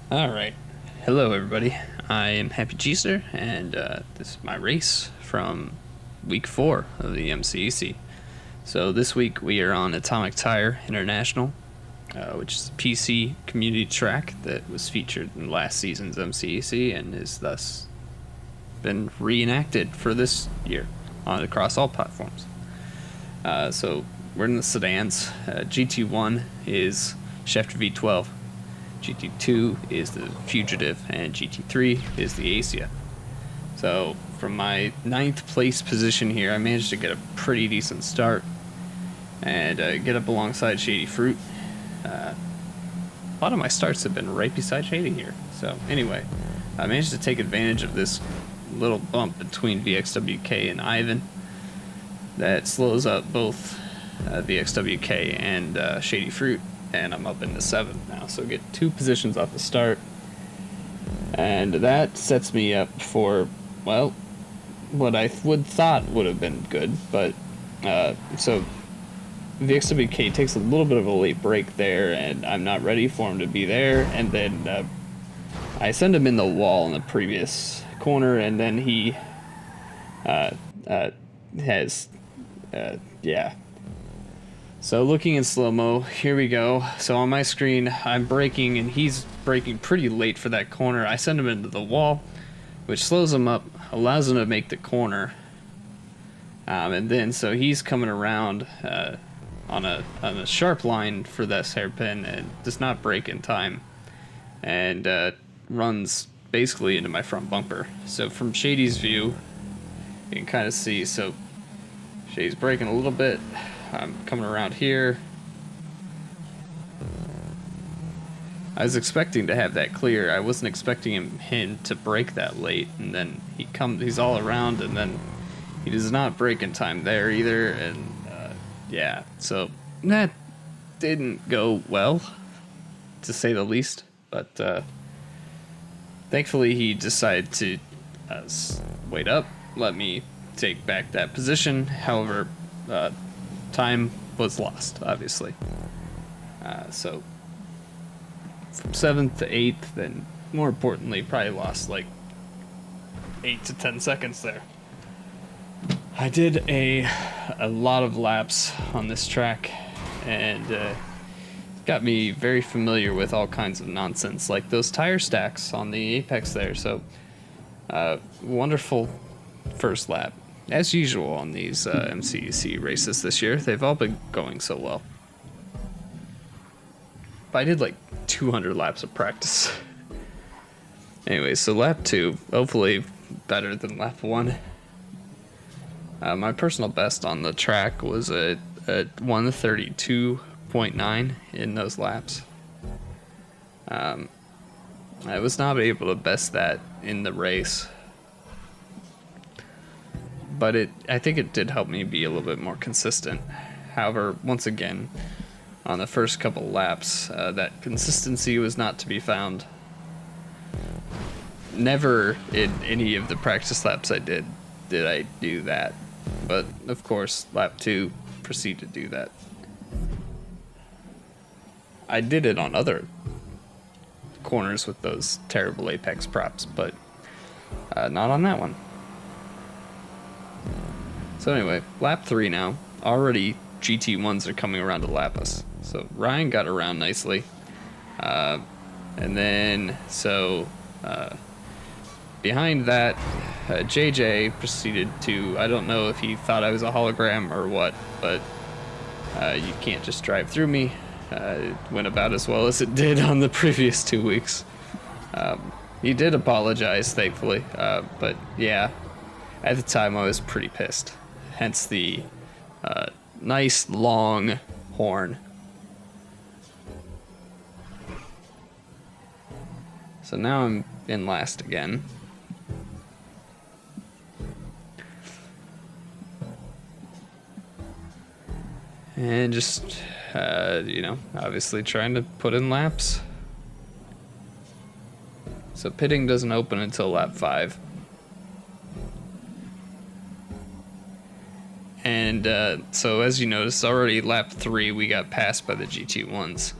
Alright, hello everybody, I am Happy Cheeser, and this is my race from week 4 of the MCEC. So this week we are on Atomic Tire International, which is a PC community track that was featured in last season's MCEC and is thus been reenacted for this year across all platforms. So we're in the sedans. GT1 is Schefter V12. GT2 is the Fugitive, and GT3 is the Asea. So from my 9th place position here, I managed to get a pretty decent start and get up alongside Shady Fruit. A lot of my starts have been right beside Shady here. So anyway, I managed to take advantage of this little bump between VXWK and Ivan that slows up both VXWK and Shady Fruit, and I'm up into 7th now, so get 2 positions off the start, and that sets me up for, well, what I thought would have been good. But so VXWK takes a little bit of a late break there, and I'm not ready for him to be there, and then I send him in the wall in the previous corner, and then he has yeah. So looking in slow-mo, here we go. So on my screen, I'm braking, and he's braking pretty late for that corner. I send him into the wall, which slows him up, allows him to make the corner. And then, so he's coming around on a sharp line for this hairpin and does not brake in time, and runs basically into my front bumper. So from Shady's view, you can kind of see, so Shady's braking a little bit. I'm coming around here. I was expecting to have that clear. I wasn't expecting him to brake that late, and then he's all around, and then he does not brake in time there either, and yeah, so that didn't go well, to say the least. But thankfully he decided to wait up, let me take back that position. However, time was lost, obviously. So from 7th to 8th, and more importantly, probably lost like 8 to 10 seconds there. I did a lot of laps on this track, and got me very familiar with all kinds of nonsense, like those tire stacks on the apex there. So wonderful first lap. As usual on these MCEC races this year, they've all been going so well. But I did like 200 laps of practice. Anyway, so lap 2, hopefully better than lap 1. My personal best on the track was a 132.9 in those laps. I was not able to best that in the race, but I think it did help me be a little bit more consistent. However, once again, on the first couple laps, that consistency was not to be found. Never in any of the practice laps I did I do that. But, of course, lap 2 proceed to do that. I did it on other corners with those terrible apex props, but not on that one. So anyway, lap 3 now. Already GT1s are coming around to lap us. So Ryan got around nicely. And then, so behind that, JJ proceeded to, I don't know if he thought I was a hologram or what, but you can't just drive through me. It went about as well as it did on the previous 2 weeks. He did apologize, thankfully, but yeah, at the time I was pretty pissed. Hence the nice long horn. So now I'm in last again. And just, obviously trying to put in laps. So pitting doesn't open until lap 5. And so as you notice, already lap 3 we got passed by the GT1s.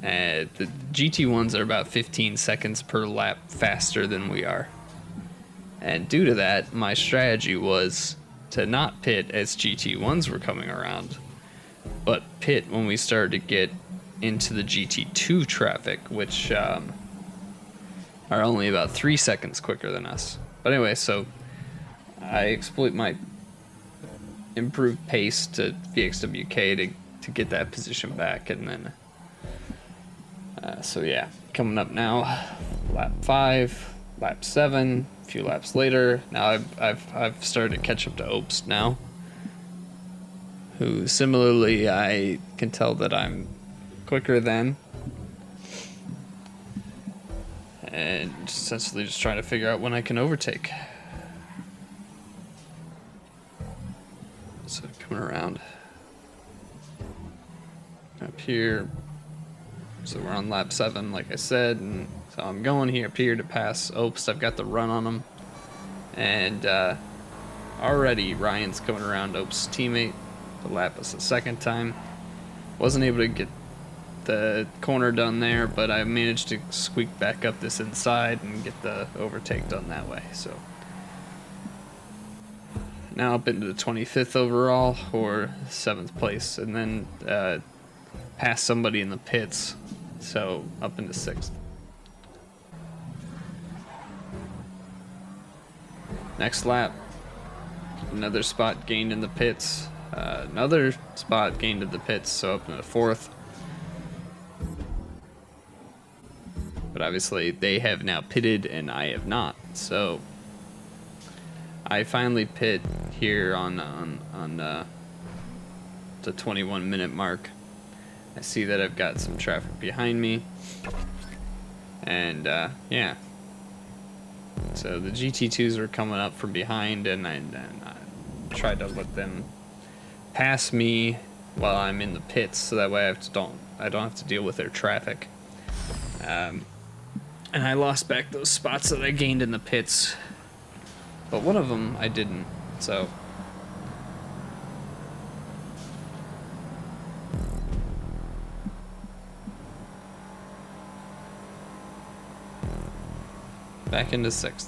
The GT1s are about 15 seconds per lap faster than we are. And due to that, my strategy was to not pit as GT1s were coming around, but pit when we started to get into the GT2 traffic, which are only about 3 seconds quicker than us. But anyway, so I exploit my improved pace to VXWK to get that position back, and then so yeah, coming up now, lap 5, lap 7, a few laps later. Now I've started to catch up to Opes now, who similarly I can tell that I'm quicker than, and essentially just trying to figure out when I can overtake. So coming around up here, so we're on lap 7 like I said, and so I'm going here up here to pass Opes. I've got the run on him, and already Ryan's coming around Opes' teammate to lap us a second time. Wasn't able to get the corner done there, but I managed to squeak back up this inside and get the overtake done that way. So now up into the 25th overall, or 7th place, and then pass somebody in the pits, so up into 6th. Next lap, another spot gained in the pits, another spot gained in the pits, so up into 4th. But obviously they have now pitted and I have not, so I finally pit here on the 21-minute mark. I see that I've got some traffic behind me, and yeah, so the GT2s were coming up from behind, and I tried to let them pass me while I'm in the pits, so that way I don't have to deal with their traffic. And I lost back those spots that I gained in the pits, but one of them I didn't, so back into 6th.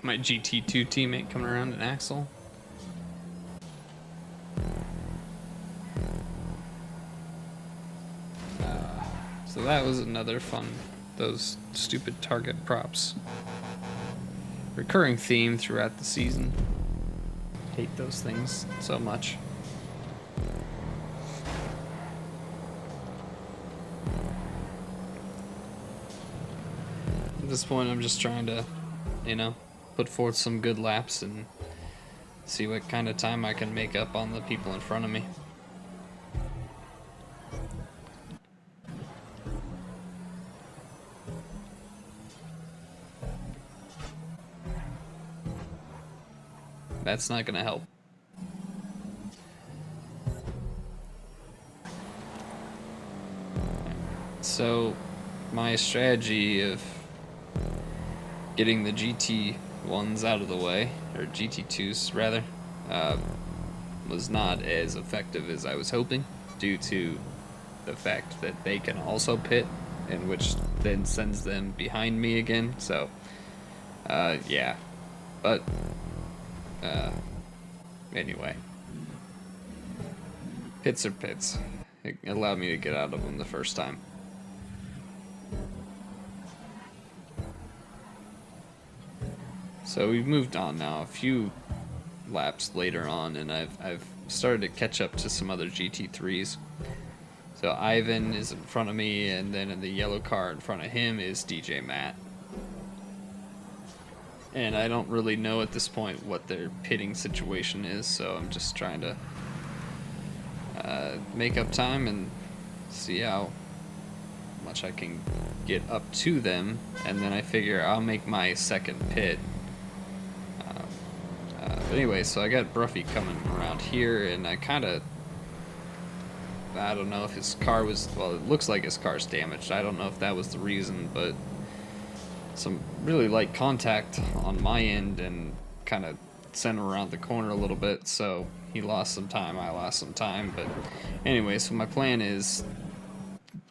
My GT2 teammate coming around an Axel. So that was another fun, those stupid target props. Recurring theme throughout the season. Hate those things so much. At this point, I'm just trying to, put forth some good laps and see what kind of time I can make up on the people in front of me. That's not going to help. So, my strategy of getting the GT1s out of the way, or GT2s rather, was not as effective as I was hoping, due to the fact that they can also pit, and which then sends them behind me again. So, yeah. But anyway, pits are pits. It allowed me to get out of them the first time. So we've moved on now a few laps later on, and I've started to catch up to some other GT3s. So Ivan is in front of me, and then in the yellow car in front of him is DJ Matt. And I don't really know at this point what their pitting situation is, so I'm just trying to make up time and see how much I can get up to them, and then I figure I'll make my second pit. But anyway, so I got Bruffy coming around here, and I don't know if his car was, well, it looks like his car's damaged. I don't know if that was the reason, but some really light contact on my end and kind of sent him around the corner a little bit, so he lost some time, I lost some time. But anyway, so my plan is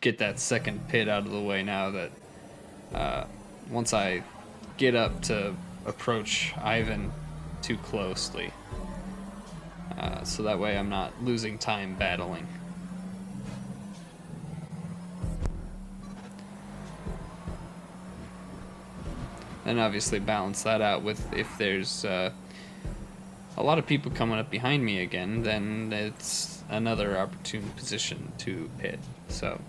get that second pit out of the way now that once I get up to approach Ivan too closely, so that way I'm not losing time battling. And obviously balance that out with if there's a lot of people coming up behind me again, then it's another opportune position to pit. So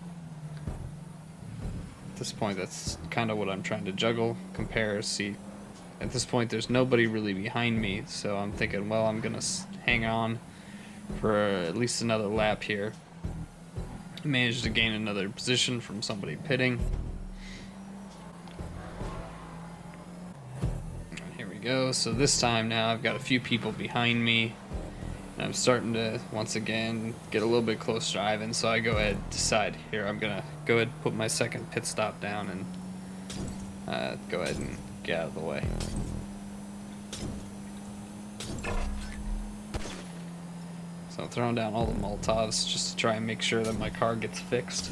at this point, that's kind of what I'm trying to juggle, compare, see. At this point, there's nobody really behind me, so I'm thinking, well, I'm gonna hang on for at least another lap here. Managed to gain another position from somebody pitting. Go. So this time now I've got a few people behind me and I'm starting to once again get a little bit closer to Ivan, so I go ahead and decide here I'm gonna go ahead and put my second pit stop down and go ahead and get out of the way. So I'm throwing down all the Molotovs just to try and make sure that my car gets fixed.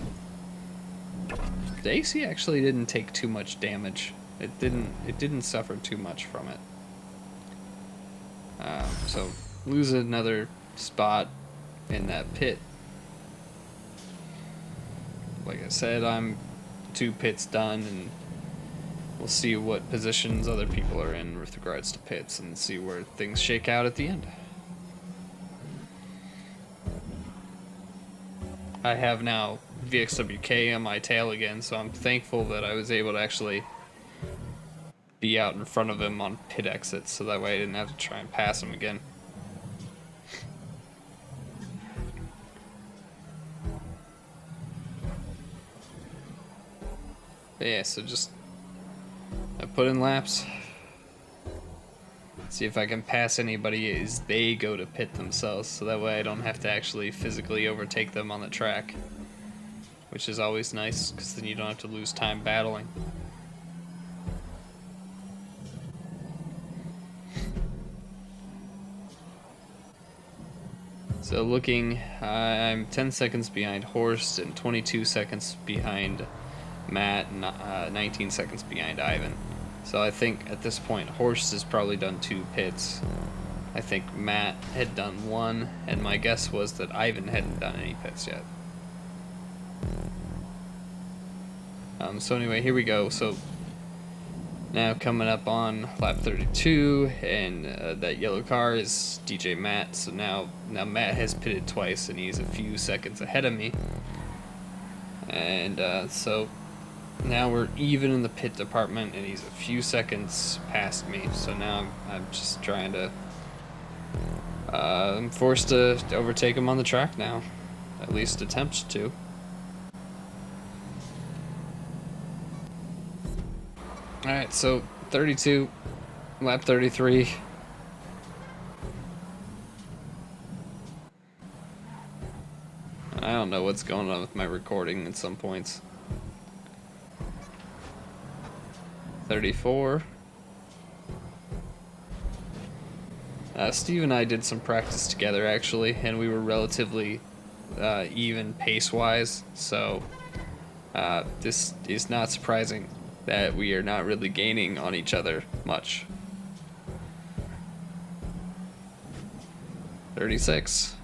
The AC actually didn't take too much damage. It didn't suffer too much from it. So lose another spot in that pit. Like I said, I'm 2 pits done, and we'll see what positions other people are in with regards to pits and see where things shake out at the end. I have now VXWK on my tail again, so I'm thankful that I was able to actually be out in front of him on pit exits, so that way I didn't have to try and pass him again. But yeah, so just I put in laps, see if I can pass anybody as they go to pit themselves, so that way I don't have to actually physically overtake them on the track, which is always nice because then you don't have to lose time battling. So looking, I'm 10 seconds behind Horst and 22 seconds behind Matt and 19 seconds behind Ivan. So I think at this point Horst has probably done 2 pits. I think Matt had done 1, and my guess was that Ivan hadn't done any pits yet. So anyway, here we go. So now coming up on lap 32, and that yellow car is DJ Matt. So now Matt has pitted twice, and he's a few seconds ahead of me. And so now we're even in the pit department, and he's a few seconds past me. So now I'm just trying to. I'm forced to overtake him on the track now, at least attempt to. Alright, so 32, lap 33. I don't know what's going on with my recording at some points. 34. Steve and I did some practice together actually, and we were relatively even pace-wise, so this is not surprising that we are not really gaining on each other much. 36.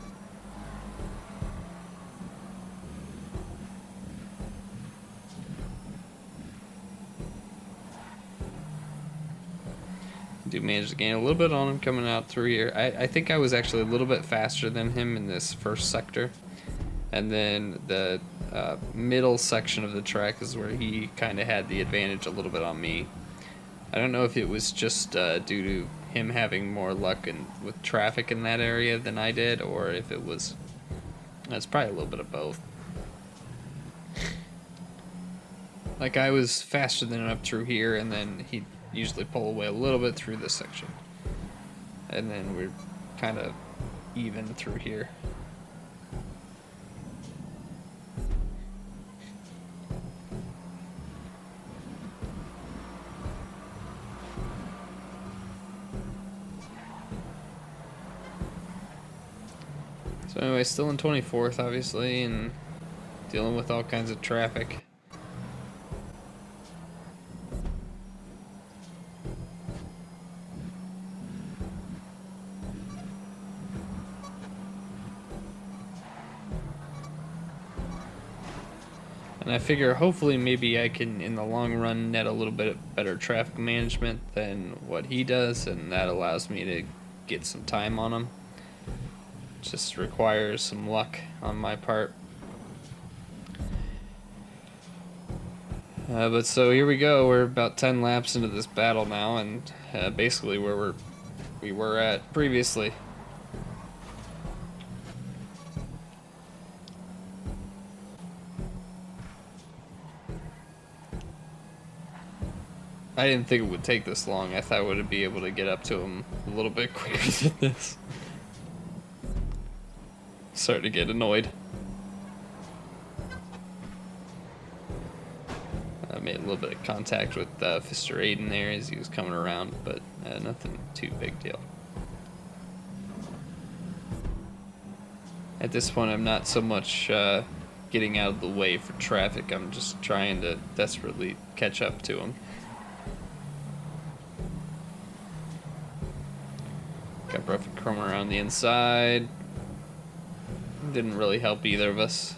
Do manage to gain a little bit on him coming out through here. I think I was actually a little bit faster than him in this first sector. And then the middle section of the track is where he kind of had the advantage a little bit on me. I don't know if it was just due to him having more luck with traffic in that area than I did, or if it was... It's probably a little bit of both. Like, I was faster than him up through here, and then he'd usually pull away a little bit through this section. And then we're kind of even through here. So anyway, still in 24th, obviously, and dealing with all kinds of traffic. And I figure hopefully maybe I can, in the long run, net a little bit better traffic management than what he does, and that allows me to get some time on him. Just requires some luck on my part. But so here we go. We're about 10 laps into this battle now, and basically where we were at previously. I didn't think it would take this long. I thought I would be able to get up to him a little bit quicker than this. Starting to get annoyed. I made a little bit of contact with Mr. Aiden there as he was coming around, but nothing too big deal. At this point, I'm not so much getting out of the way for traffic. I'm just trying to desperately catch up to him. Got Buffett chrome around the inside. Didn't really help either of us.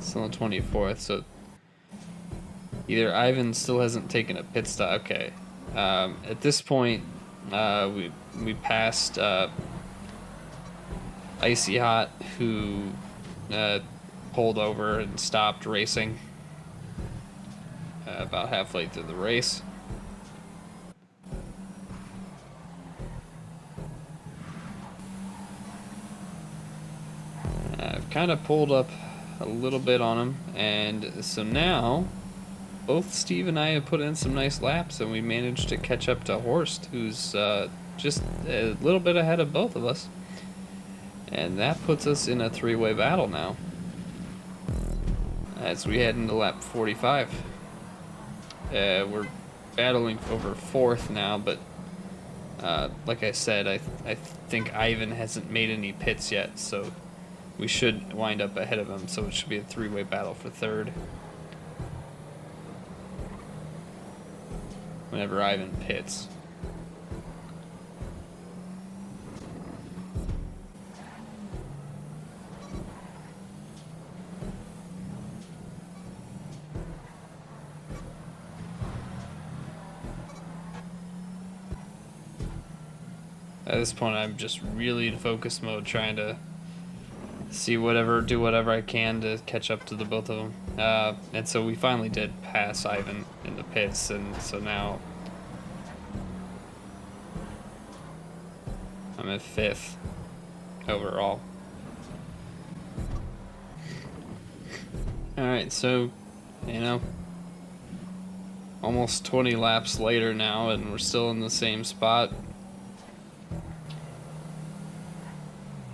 Still on 24th, so either Ivan still hasn't taken a pit stop. Okay, at this point, we passed Icy Hot, who pulled over and stopped racing about halfway through the race. I've kind of pulled up a little bit on him, and so now both Steve and I have put in some nice laps, and we managed to catch up to Horst, who's just a little bit ahead of both of us. And that puts us in a three-way battle now, as we head into lap 45. We're battling over 4th now, but like I said, I think Ivan hasn't made any pits yet, so we should wind up ahead of him, so it should be a three-way battle for 3rd. Whenever Ivan pits. At this point, I'm just really in focus mode, trying to do whatever I can to catch up to the both of them. And so we finally did pass Ivan in the pits, and so now I'm at 5th overall. Alright, so, almost 20 laps later now, and we're still in the same spot.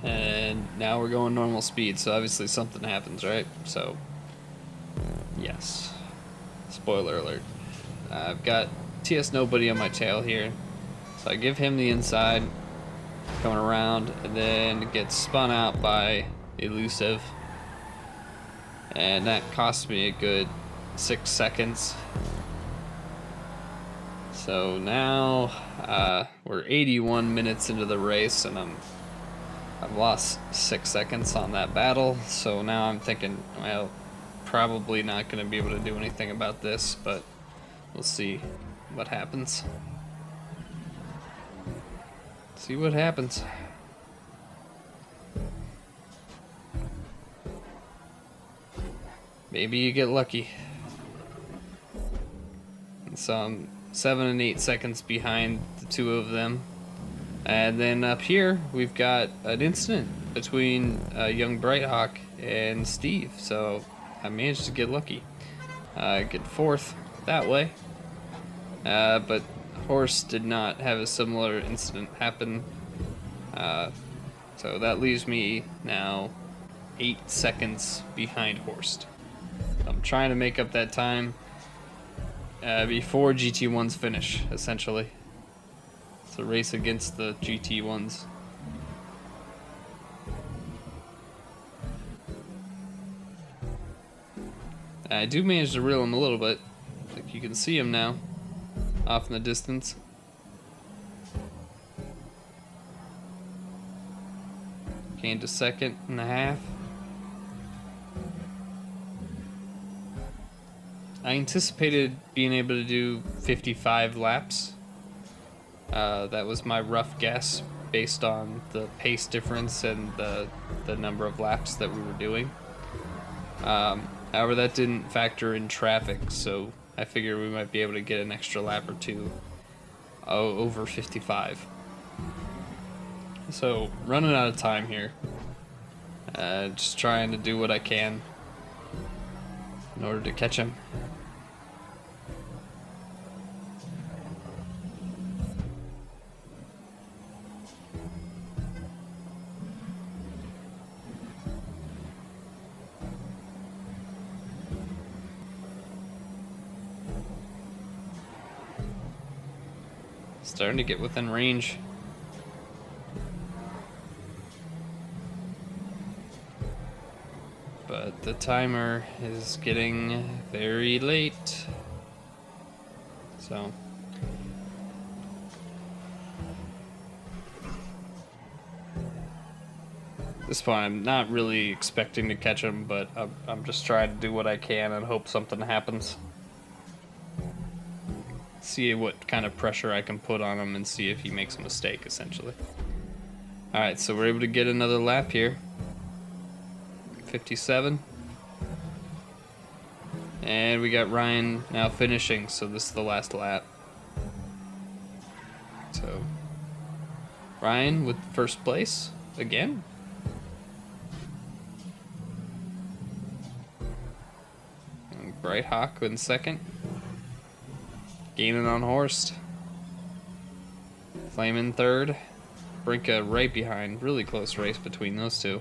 And now we're going normal speed, so obviously something happens, right? So, yes. Spoiler alert. I've got TS Nobody on my tail here. So I give him the inside, coming around, and then it gets spun out by Elusive. And that cost me a good 6 seconds. So now we're 81 minutes into the race, and I've lost 6 seconds on that battle, so now I'm thinking, well, probably not going to be able to do anything about this, but we'll see what happens. See what happens. Maybe you get lucky. And so I'm 7 and 8 seconds behind the two of them. And then up here, we've got an incident between young Brighthawk and Steve. So I managed to get lucky. Get 4th that way. But Horst did not have a similar incident happen. So that leaves me now 8 seconds behind Horst. I'm trying to make up that time before GT1s finish, essentially. It's a race against the GT1s. I do manage to reel him a little bit. Like you can see him now, off in the distance. Gained a second and a half. I anticipated being able to do 55 laps. That was my rough guess based on the pace difference and the number of laps that we were doing. However, that didn't factor in traffic, so I figured we might be able to get an extra lap or two over 55. So, running out of time here. Just trying to do what I can in order to catch him. Starting to get within range. But the timer is getting very late. So at this point I'm not really expecting to catch him, but I'm just trying to do what I can and hope something happens. See what kind of pressure I can put on him and see if he makes a mistake, essentially. Alright, so we're able to get another lap here. 57. And we got Ryan now finishing, so this is the last lap. So, Ryan with first place again. And Bright Hawk in second. Gaining on Horst. Flamin' third. Brinka right behind. Really close race between those two.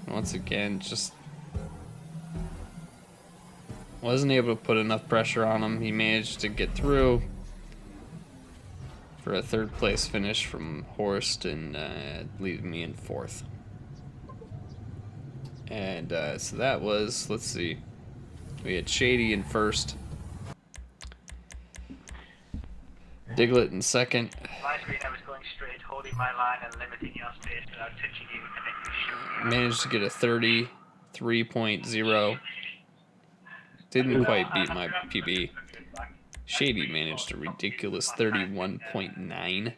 Once again, just wasn't able to put enough pressure on him. He managed to get through for a third place finish from Horst and leaving me in fourth. And so that was, let's see, we had Shady in first, Diglett in second. My screen, I was going straight, holding my line and limiting your space without touching you. Managed to get a 33.0. Didn't quite beat my PB. Shady managed a ridiculous 31.9.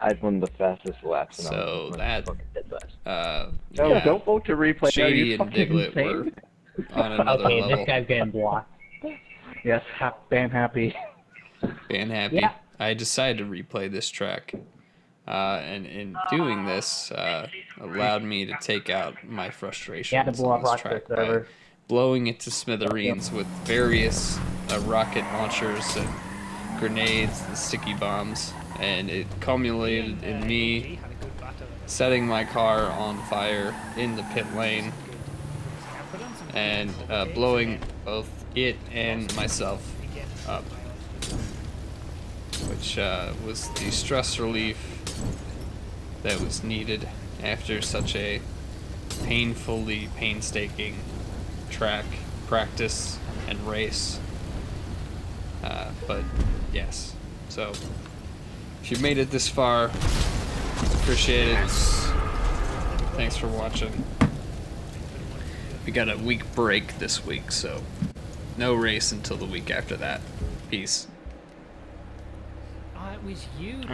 I'd won the fastest laps. So that, No, yeah, don't vote to replay. Shady and Diglett were on another Okay, level. this guy's getting blocked. Yes, ban happy. Fan happy. Yeah. I decided to replay this track. And in doing this, allowed me to take out my frustrations blow on up this Rockstar track by server. blowing it to smithereens with various rocket launchers and grenades and sticky bombs. And it culminated in me setting my car on fire in the pit lane and blowing both it and myself up, which was the stress relief that was needed after such a painstaking track practice and race. But yes, so if you made it this far, appreciate it. Thanks for watching. We got a week break this week, so no race until the week after that. Peace. Oh, it was you.